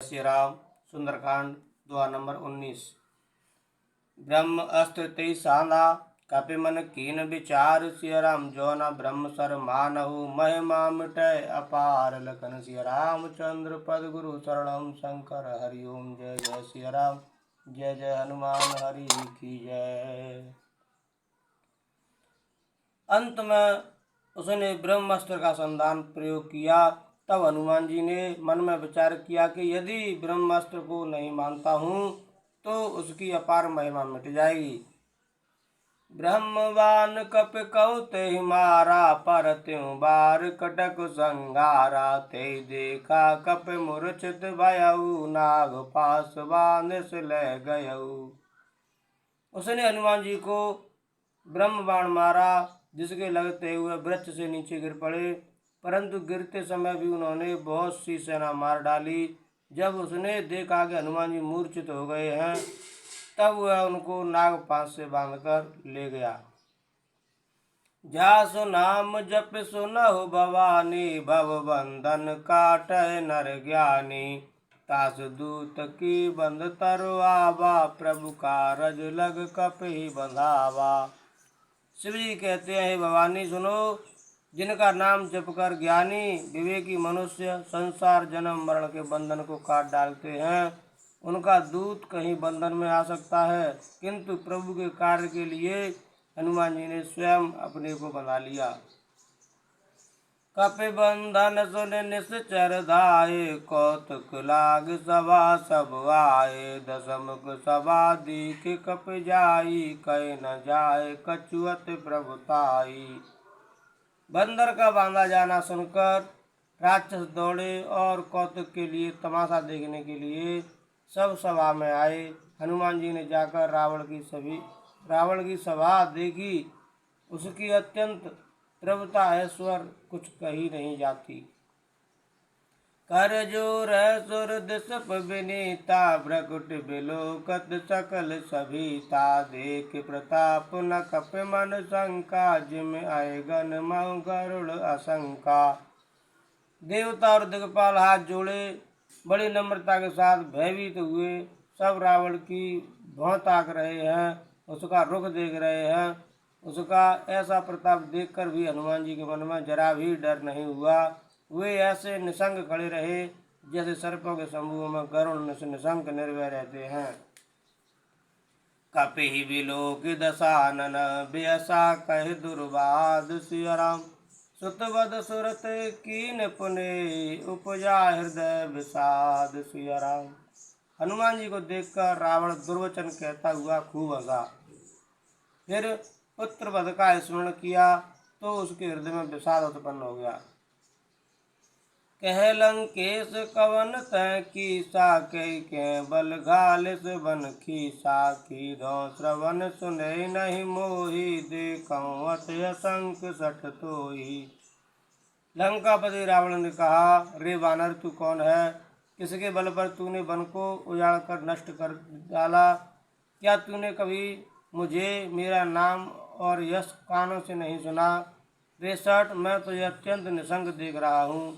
श्री राम। सुंदरकांड दुआ नंबर 19। ब्रह्म अस्त्र तेई सांदा कपि मन कीन विचार सिया राम। जो न ब्रह्म सर मानहु महिमा मिटय अपार। लखन सिया रामचंद्र पद गुरु शरणम शंकर हरिओम। जय जय सिया राम, जय जय हनुमान हरि की जय। अंत में उसने ब्रह्मास्त्र का संधान प्रयोग किया। तब हनुमान जी ने मन में विचार किया कि यदि ब्रह्मास्त्र को नहीं मानता हूँ तो उसकी अपार महिमा मिट जाएगी। ब्रह्मवान कप कहु ते मारा, पर त्यों बार कटक संघारा। ते देखा कप मूर्छित भयउ, नाग पास बांधिस ले गयउ। उसने हनुमान जी को ब्रह्म बाण मारा, जिसके लगते हुए वृक्ष से नीचे गिर पड़े, परंतु गिरते समय भी उन्होंने बहुत सी सेना मार डाली। जब उसने देखा कि हनुमान जी मूर्छित हो गए हैं, तब वह उनको नागपाश से बांधकर ले गया। जासु नाम जप सुनहु भवानी, भव बंधन काटय नर ज्ञानी। तास दूत की बंध तरु आवा, प्रभु कारज लग कपि बंधावा। शिव जी कहते हैं, हे भवानी सुनो, जिनका नाम जप कर ज्ञानी विवेकी मनुष्य संसार जन्म मरण के बंधन को काट डालते हैं, उनका दूत कहीं बंधन में आ सकता है, किंतु प्रभु के कार्य के लिए हनुमान जी ने स्वयं अपने को बना लिया। कपि बंधन सुन निश्चर धाये, कौतुक लाग सभा सब आए। दशमुख सभा दीख कपि जाई, कह न जाए कछुअत प्रभुताई। बंदर का बांधा जाना सुनकर राक्षस दौड़े और कौतुक के लिए, तमाशा देखने के लिए सब सभा में आए। हनुमान जी ने जाकर रावण की सभा देखी। उसकी अत्यंत प्रभुता ऐश्वर कुछ कही नहीं जाती। कर जोर सुर दिस विनीता, भ्रकुट बिलोकत सकल सभीता। देख प्रताप न कपि मन शंका, जिम आए गण मऊ गरुड़ असंका। देवता और दिक्पाल हाथ जोड़े बड़ी नम्रता के साथ भयभीत हुए सब रावण की भौं ताक रहे हैं, उसका रुख देख रहे हैं। उसका ऐसा प्रताप देखकर भी हनुमान जी के मन में जरा भी डर नहीं हुआ। वे ऐसे निसंग खड़े रहे जैसे सर्पों के समूह में गरुड़ निशंक निर्भय रहते हैं। कपि बिलोक दशानन, बेसा कह दुर्वाद। सिया राम सुतवद सुरत कीन पुने, उपजा हृदय विषाद। सिया राम। हनुमान जी को देखकर रावण दुर्वचन कहता हुआ खूब हंसा। फिर पुत्र वध का स्मरण किया तो उसके हृदय में विषाद उत्पन्न हो गया। कह लंकेश कवन तय कीसा, के बल घालिस बन खीसा। की दो श्रवण सुने नहीं मोही, देखऊं अत असंख सठ तोही। लंकापति रावण ने कहा, रे वानर तू कौन है? किसके बल पर तूने वन को उजाड़ कर नष्ट कर डाला? क्या तूने कभी मुझे, मेरा नाम और यश कानों से नहीं सुना? रे सठ, मैं तुझे अत्यंत निसंग देख रहा हूँ।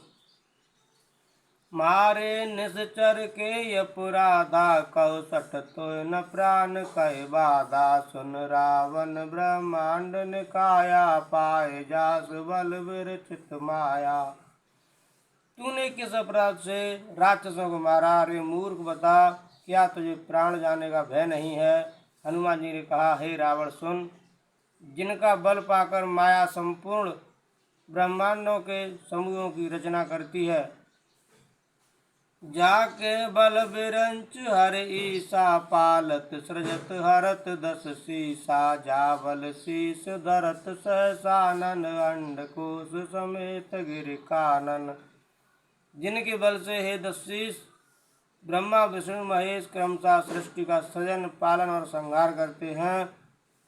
मारे निश्चर के अपराधा, कहो सठ तो न प्राण कहे बाधा। सुन रावण ब्रह्मांड निकाया, पाए जास बल विरचित माया। तूने किस अपराध से राक्षसों को मारा? रे मूर्ख बता, क्या तुझे प्राण जाने का भय नहीं है? हनुमान जी ने कहा, हे रावण सुन, जिनका बल पाकर माया संपूर्ण ब्रह्मांडों के समूहों की रचना करती है, जाके बल बिरंच हर ईसा। पालत सृजत हरत दस सीसा, जा बल शीस धरत सहसानन। अंडकोश समेत गिर कानन। जिनके बल से हे दस शीस ब्रह्मा विष्णु महेश क्रमशः सृष्टि का सृजन पालन और संहार करते हैं,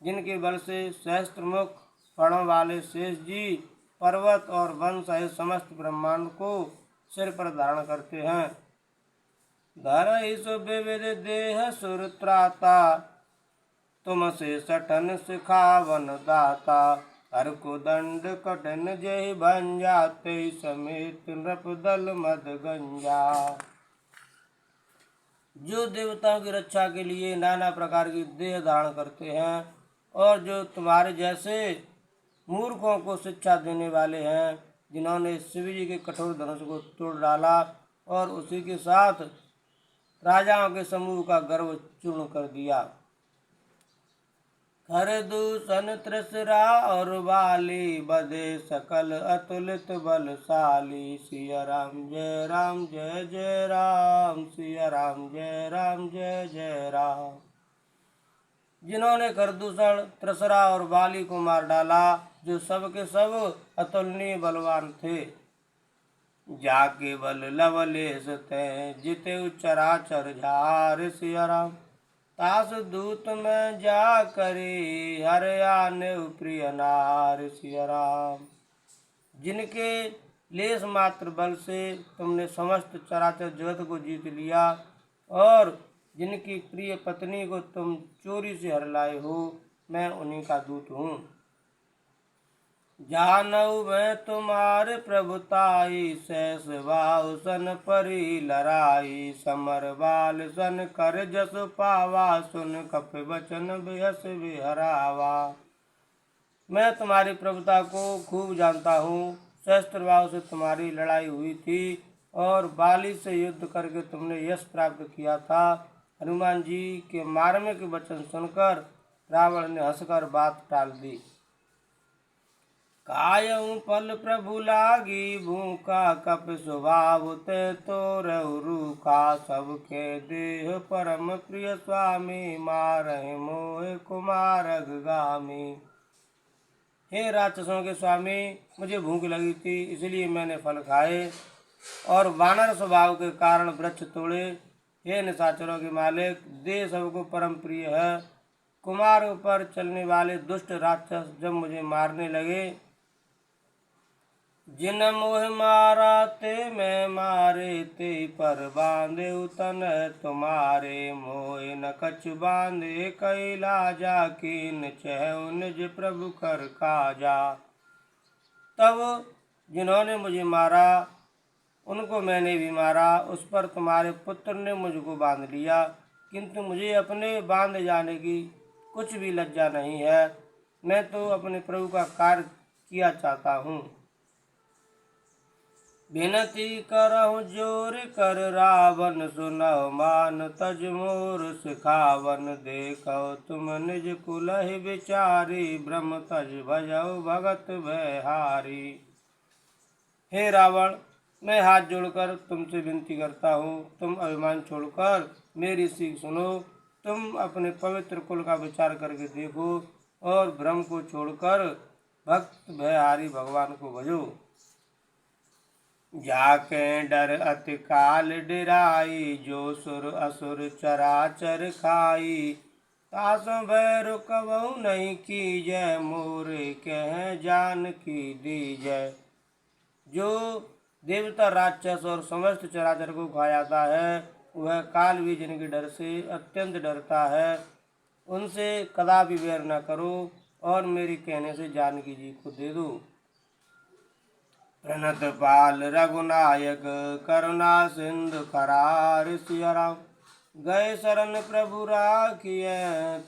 जिनके बल से सहस्त्रमुख फणों वाले शेष जी पर्वत और वन सहित समस्त ब्रह्मांड को सिर पर धारण करते हैं। धरहि सुविविध देह सुर त्राता, तुम से सठन सिखावन दाता। हर को दंड कठिन जय भंजा, ते समेत नृप दल मद गंजा। जो देवताओं की रक्षा के लिए नाना प्रकार की देह धारण करते हैं और जो तुम्हारे जैसे मूर्खों को शिक्षा देने वाले हैं, जिन्होंने शिव जी के कठोर धनुष को तोड़ डाला और उसी के साथ राजाओं के समूह का गर्व चूर्ण कर दिया। हर दूषण त्रिसरा और वाली बधे सकल अतुलित बलशाली। सिया राम जय राम जय जय राम, सिया राम जय राम जय जय राम। जिन्होंने खरदूषण त्रिसरा और बाली को मार डाला, जो सब के सब अतुलनीय बलवान थे। जाके बल लवलेश तै जिते चराचर झार। सिया राम तास दूत में जा करे हर आने प्रिय नार। सिया राम जिनके लेस मात्र बल से तुमने समस्त चराचर जगत को जीत लिया और जिनकी प्रिय पत्नी को तुम चोरी से हर लाए हो, मैं उन्हीं का दूत हूँ। जानऊ मैं तुम्हारे प्रभुताई, सहस भाव सन परी लड़ाई। समर बाल सन कर जस पावा, सुन कप वचन बेहस बिहरावा। मैं तुम्हारी प्रभुता को खूब जानता हूँ। शस्त्र भाव से तुम्हारी लड़ाई हुई थी और बाली से युद्ध करके तुमने यश प्राप्त किया था। हनुमान जी के मार्मिक वचन सुनकर रावण ने हंसकर बात टाल दी। कायऊ पल प्रभु लागी भूखा, कप स्वभाव ते तो रूखा। सबके देह परम प्रिय स्वामी, मारहि मोह कुमार अगगामी। हे राक्षसों के स्वामी, मुझे भूख लगी थी, इसलिए मैंने फल खाए और वानर स्वभाव के कारण वृक्ष तोड़े। हे निशाचरों के मालिक, देह सबको परम प्रिय है। कुमार पर चलने वाले दुष्ट राक्षस जब मुझे मारने लगे, जिन मोह मारा ते मैं मारे, ते पर बांधे तन तुम्हारे। मोह न कछ बांधे कैला जा, कीन चहु निज प्रभु कर काजा। तब जिन्होंने मुझे मारा उनको मैंने भी मारा, उस पर तुम्हारे पुत्र ने मुझको बांध लिया, किंतु मुझे अपने बांध जाने की कुछ भी लज्जा नहीं है। मैं तो अपने प्रभु का कार्य किया चाहता हूँ। विनती करहु जोर कर रावण, सुनहु मान तज मोर सिखावन। देखो तुम निज कुलहि विचारी, ब्रह्म तज भजऊ भगत भयहारी। हे रावण, मैं हाथ जोड़कर तुमसे विनती करता हूँ, तुम अभिमान छोड़कर मेरी सीख सुनो। तुम अपने पवित्र कुल का विचार करके देखो और भ्रम को छोड़कर भक्त भयहारी भगवान को भजो। जाके डर अति काल डिराई, जो सुर असुर चराचर खाई। तासों भय रुकबहु नहीं कीजय, मोरे कह जान की दीजय। जो देवता राक्षस और समस्त चराचर को खा जाता है, वह काल भी जिनके डर से अत्यंत डरता है। उनसे कदापि वैर न करो और मेरे कहने से जानकी जी को दे दो। प्रणत पाल रघुनायक, करुणा सिंधु करार। सिया राम गए शरण प्रभु राखिए,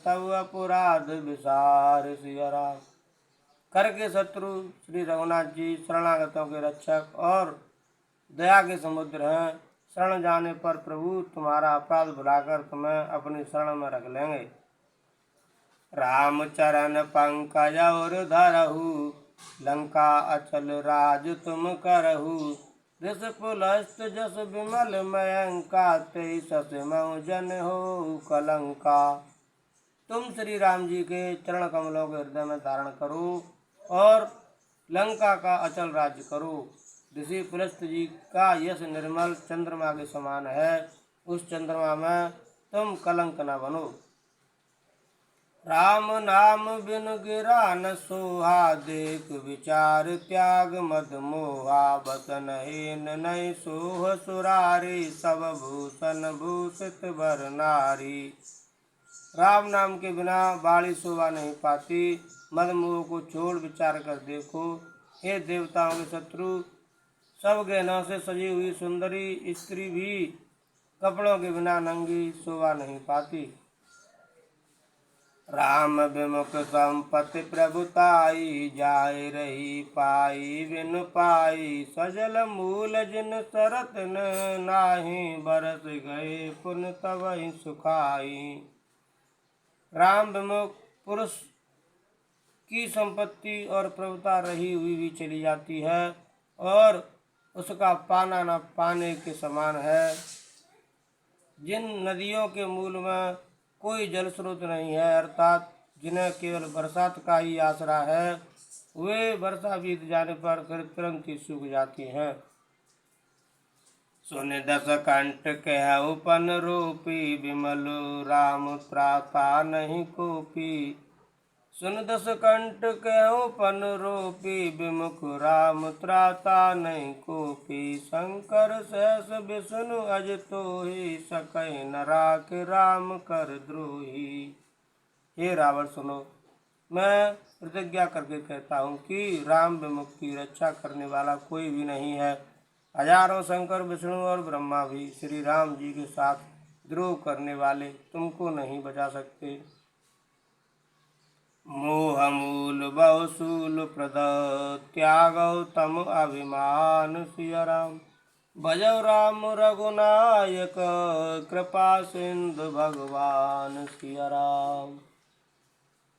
तब अपराध विसार। सिया राम करके शत्रु श्री रघुनाथ जी शरणागतों के रक्षक और दया के समुद्र हैं। शरण जाने पर प्रभु तुम्हारा अपराध भुलाकर तुम्हें अपनी शरण में रख लेंगे। राम चरण पंकज और धरहु, लंका अचल राज तुम करहु। ऋष पुलस्त जस विमल मयंका, तेई सस मऊ जन हो कलंका। तुम श्री राम जी के चरण कमलों के हृदय में धारण करो और लंका का अचल राज्य करो। ऋषि पुलस्त जी का यश निर्मल चंद्रमा के समान है, उस चंद्रमा में तुम कलंक न बनो। राम नाम बिन गिरा न सोहा, देख विचार त्याग मद मोहा। बसन हीन नहीं सोह सुरारी, सब भूषण भूषित वर नारी। राम नाम के बिना बाड़ी शोभा नहीं पाती। मद मोह को छोड़ विचार कर देखो। हे देवताओं के शत्रु, सब गहनों से सजी हुई सुंदरी स्त्री भी कपड़ों के बिना नंगी शोभा नहीं पाती। राम विमुख संपत्ति प्रभुताई, जाय रही पाई बिन पाई। सजल मूल जिन सरत नाही, बरस गए पुन तवहि सुखाई। राम विमुख पुरुष की संपत्ति और प्रभुता रही हुई भी चली जाती है और उसका पाना न पाने के समान है। जिन नदियों के मूल में कोई जल स्रोत नहीं है, अर्थात जिन्हें केवल बरसात का ही आसरा है, वे वर्षा बीत जाने पर फिर तुरंत ही सूख जाती हैं। सुन दस कंठ कहु पन रूपी, बिमल राम त्राता नहीं कोपी। सुन दस कंठ कहु पन रूपी, विमुख राम त्राता नहीं कोपी। शंकर सहस विष्णु अज तोहि, सकहि न राख राम कर द्रोही। हे रावण सुनो, मैं प्रतिज्ञा करके कहता हूँ कि राम विमुख की रक्षा करने वाला कोई भी नहीं है। हजारों शंकर विष्णु और ब्रह्मा भी श्री राम जी के साथ द्रोह करने वाले तुमको नहीं बचा सकते। मोह मूल बहुसूल प्रद, त्यागौ तम अभिमान। सिया राम भजौ राम रघुनायक, कृपा सिंधु भगवान। सिया राम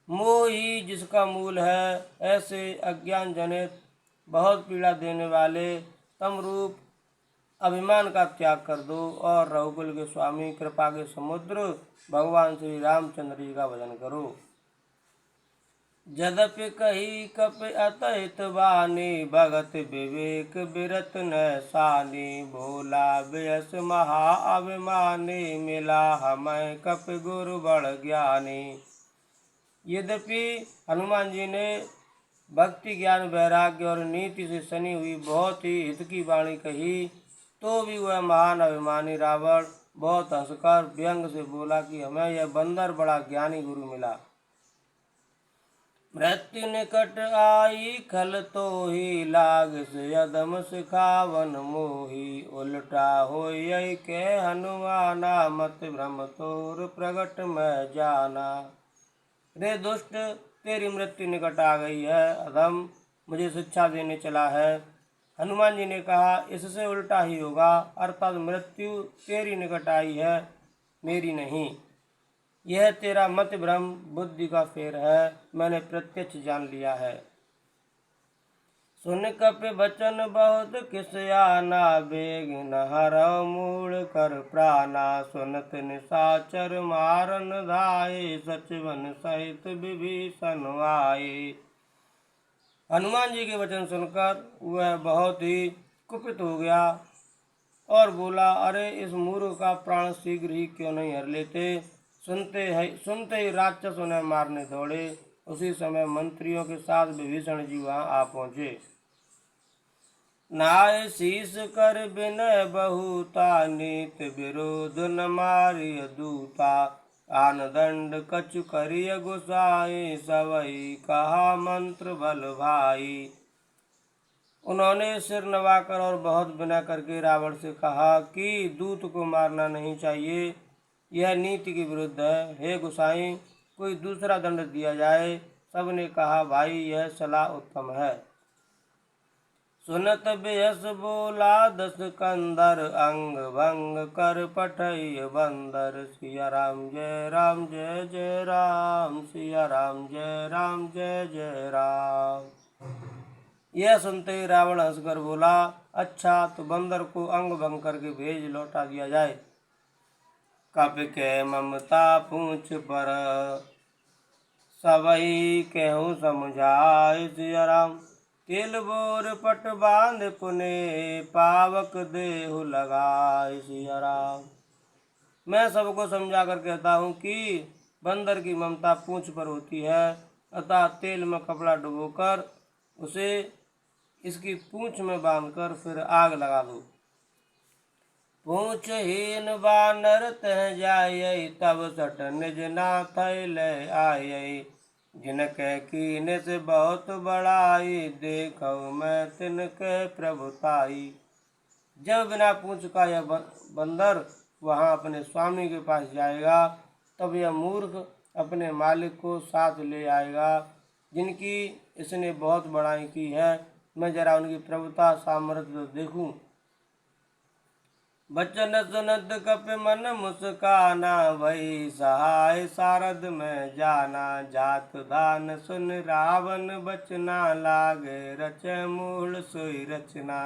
मोह ही जिसका मूल है, ऐसे अज्ञान जनित बहुत पीड़ा देने वाले तम रूप अभिमान का त्याग कर दो और रघुकुल के स्वामी कृपा के समुद्र भगवान श्री रामचंद्र जी का भजन करो। यद्यपि कही कप अतहित वाणी, भगत विवेक बिरत न सानी। भोला व्यस महा अभिमानी, मिला हमें कप गुरु बड़ ज्ञानी। यद्यपि हनुमान जी ने भक्ति ज्ञान वैराग्य और नीति से सनी हुई बहुत ही हित की वाणी कही, तो भी वह महान अभिमानी रावण बहुत हंसकर व्यंग से बोला कि हमें यह बंदर बड़ा ज्ञानी गुरु मिला। मृत्यु निकट आई खल तो ही, लाग से अदम सिखावन मोही। उल्टा हो यही के हनुमाना, मत भ्रम तोर प्रगट में जाना। रे दुष्ट, तेरी मृत्यु निकट आ गई है, अधम मुझे शिक्षा देने चला है। हनुमान जी ने कहा, इससे उल्टा ही होगा, अर्थात मृत्यु तेरी निकट आई है, मेरी नहीं। यह तेरा मत भ्रम बुद्धि का फेर है, मैंने प्रत्यक्ष जान लिया है। सुन कप बचन बहुत किस आना, बेग न हरौ मूल कर प्राणा। सुनत निशाचर मारन धाये, सचवन सहित विभीषण आए। हनुमान जी के वचन सुनकर वह बहुत ही कुपित हो गया और बोला, अरे इस मूर्ख का प्राण शीघ्र ही क्यों नहीं हर लेते। सुनते ही राक्षस उन्हें मारने दौड़े। उसी समय मंत्रियों के साथ विभीषण जी वहां आ पहुंचे। नाय शीस कर विनय बहुता, नीत विरोध न मारिय दूता। आन दंड कछु करिय गुसाई, सवई कहा मंत्र बल भाई। उन्होंने सिर नवाकर और बहुत विनय करके रावण से कहा कि दूत को मारना नहीं चाहिए, यह नीति के विरुद्ध है। हे गुसाई, कोई दूसरा दंड दिया जाए। सबने कहा, भाई यह सलाह उत्तम है। सुनत बेहस बोला दस कंदर, अंग भंग कर पठय बंदर। सिया राम जय राम जय जय राम, सिया राम जय राम जय जय राम। यह सुनते ही रावण हंसकर बोला, अच्छा तो बंदर को अंग भंग करके भेज लौटा दिया जाए। कप के ममता पूछ पर, सबई कहूँ समझाए। सिया राम तिल बोर पट बांध पुने, पावक देहु लगाए। सिया राम मैं सबको समझा कर कहता हूँ कि बंदर की ममता पूंछ पर होती है, अतः तेल में कपड़ा डुबोकर उसे इसकी पूंछ में बांधकर फिर आग लगा दो। पूंछ हीन बानर तह जाय, तब सट निज नाथ ले आय। जिनके कीने से बहुत बड़ाई, देखो मैं तिनके प्रभुताई। जब बिना पूंछ का यह बंदर वहाँ अपने स्वामी के पास जाएगा, तब यह मूर्ख अपने मालिक को साथ ले आएगा, जिनकी इसने बहुत बड़ाई की है। मैं जरा उनकी प्रभुता सामर्थ्य तो देखूं। बचन सुनत कप मन मुस्काना, भई सहाय सारद में जाना। जात धान सुन रावण बचना, लागे रचे मूल सोई रचना।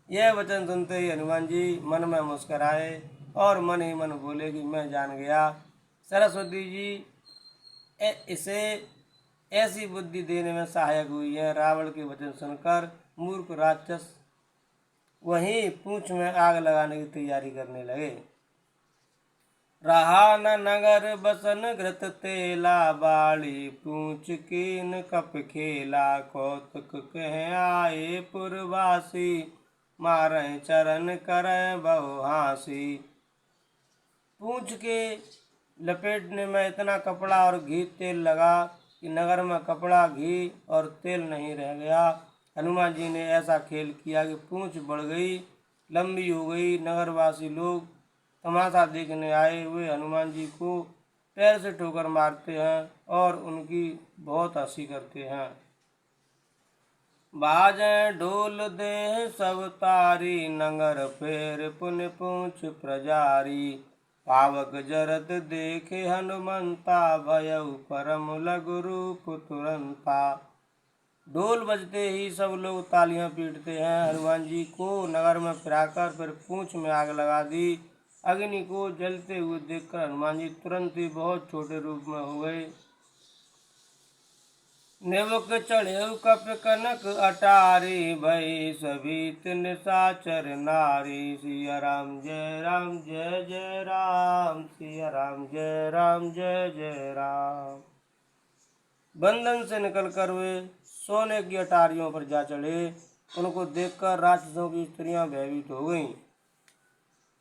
यह वचन सुनते ही हनुमान जी मन में मुस्कराए और मन ही मन बोले कि मैं जान गया। सरस्वती जी इसे ऐसी बुद्धि देने में सहायक हुई है। रावण के वचन सुनकर मूर्ख राक्षस वहीं पूंछ में आग लगाने की तैयारी करने लगे। रहा न नगर बसन घृत तेला, बाड़ी पूंछ कीन कप खेला। कौतुक कह आए पुरवासी, मारे चरण करे बहु हासी। पूंछ के लपेटने में इतना कपड़ा और घी तेल लगा कि नगर में कपड़ा, घी और तेल नहीं रह गया। हनुमान जी ने ऐसा खेल किया कि पूंछ बढ़ गई, लंबी हो गई। नगरवासी लोग तमाशा देखने आए हुए हनुमान जी को पैर से ठोकर मारते हैं और उनकी बहुत हंसी करते हैं। बाजे ढोल दे सब तारी, नगर फेर पुन पूंछ प्रजारी। पावक जरत देखे हनुमंता, भयउ परम लघु रूप तुरंता। ढोल बजते ही सब लोग तालियां पीटते हैं। हनुमान जी को नगर में फिराकर फिर पूंछ में आग लगा दी। अग्नि को जलते हुए देखकर हनुमान जी तुरंत ही बहुत छोटे रूप में हो गए। नेवक चढ़े कप कनक अटारी, भई सभी निशाचर नारी। सिया राम जय राम जय जय राम, सिया राम जय राम जय जय राम। बंधन से निकलकर वे सोने की अटारियों पर जा चढ़े। उनको देखकर राक्षसों की स्त्रियां भयभीत हो गईं।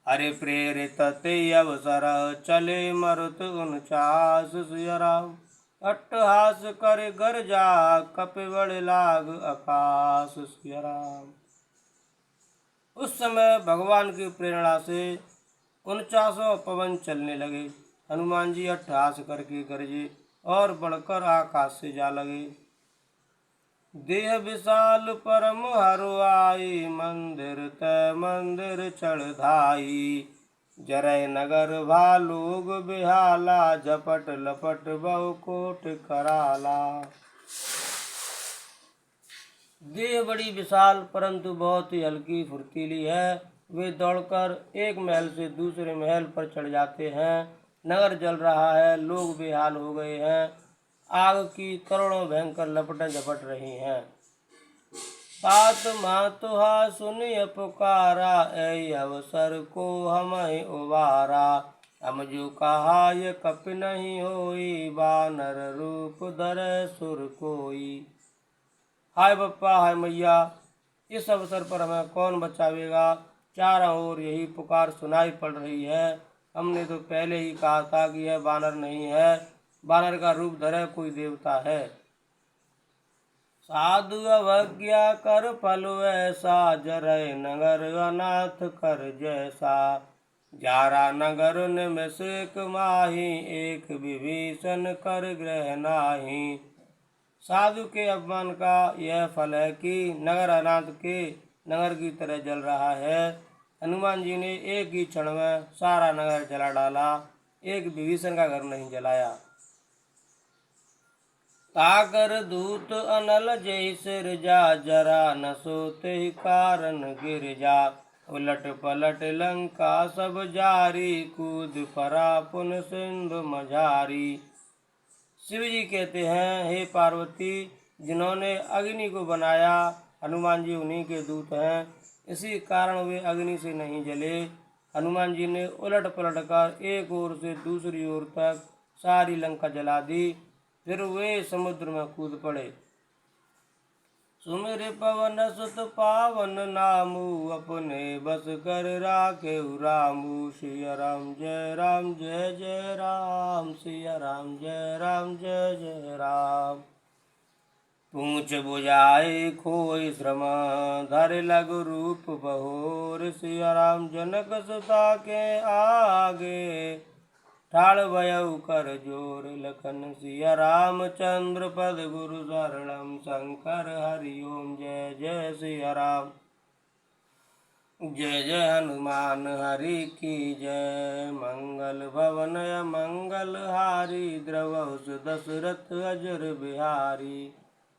हरे प्रेरित ते अवसर, चले मरुत 49 सिया राम। अट्टहास कर गर्जा, कपिबड़ लाग आकाश सिया राम। उस समय भगवान की प्रेरणा से 49 पवन चलने लगे। हनुमान जी अट्टहास करके गरजे और बढ़कर आकाश से जा लगे। देह विशाल परम हरुआई, मंदिर तय मंदिर चढ़ धाई। जरय नगर भालोग बिहाला, झपट लपट बहु कोट कराला। देह बड़ी विशाल परंतु बहुत ही हल्की फुर्तीली है। वे दौड़कर एक महल से दूसरे महल पर चढ़ जाते हैं। नगर जल रहा है, लोग बेहाल हो गए हैं। आग की करोड़ों भयंकर लपटें झपट रही हैं। तात मातुहा सुनिय पुकारा, ऐ अवसर को हमहि उबारा। हम जो कहा ये कप नहीं होई, बानर रूप धर सुर कोई। हाय बप्पा हाय मैया, इस अवसर पर हमें कौन बचावेगा। चारों ओर यही पुकार सुनाई पड़ रही है। हमने तो पहले ही कहा था कि यह बानर नहीं है, बानर का रूप धरे कोई देवता है। साधु अवज्ञा कर फल ऐसा, जरय नगर अनाथ कर जैसा। जारा नगर निमिष एक माही, एक विभीषण कर ग्रह नाही। साधु के अपमान का यह फल है कि नगर अनाथ के नगर की तरह जल रहा है। हनुमान जी ने एक ही क्षण में सारा नगर जला डाला, एक विभीषण का घर नहीं जलाया। ताकर दूत अनल जय सिर जा, जरा न सोते ही कारण गिर जा। उलट पलट लंका सब जारी, कूद परा पुन सिंधु मझारी। शिव जी कहते हैं, हे पार्वती, जिन्होंने अग्नि को बनाया हनुमान जी उन्हीं के दूत हैं, इसी कारण वे अग्नि से नहीं जले। हनुमान जी ने उलट पलट कर एक ओर से दूसरी ओर तक सारी लंका जला दी। फिर वे समुद्र में कूद पड़े। सुमिर पवन सुत पावन नामू, अपने बस कर राखे रामू। सिया राम जय राम जय जय राम, सिया राम जय राम जय जय राम। पूछ बुझाए खोई श्रम धर लघु रूप बहोर। सिया राम जनक सुता के आगे ठाड़ भयउ कर जोर। लखन सिया रामचंद्र पद गुरु शरणम शंकर हरि ओम। जय जय सिया राम जय जय हनुमान हरि की जय। मंगल भवन मंगल हारी द्रवहुस दशरथ अजर बिहारी।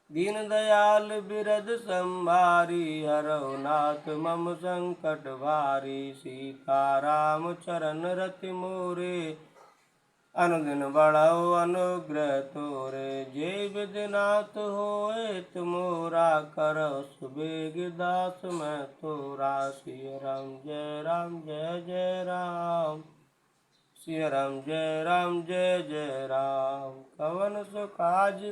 दीन दयाल बिरद संभारी हरौ नाथ मम संकट भारी। सीताराम चरण रति मोरे अनुदिन बढ़ाओ अनुग्रह तोरे। जय विधिनाथ होए तुमोरा करो सुबेग दास मैं तोरा। सिया राम जय जय राम सिया राम जय जय राम। कवन सो काज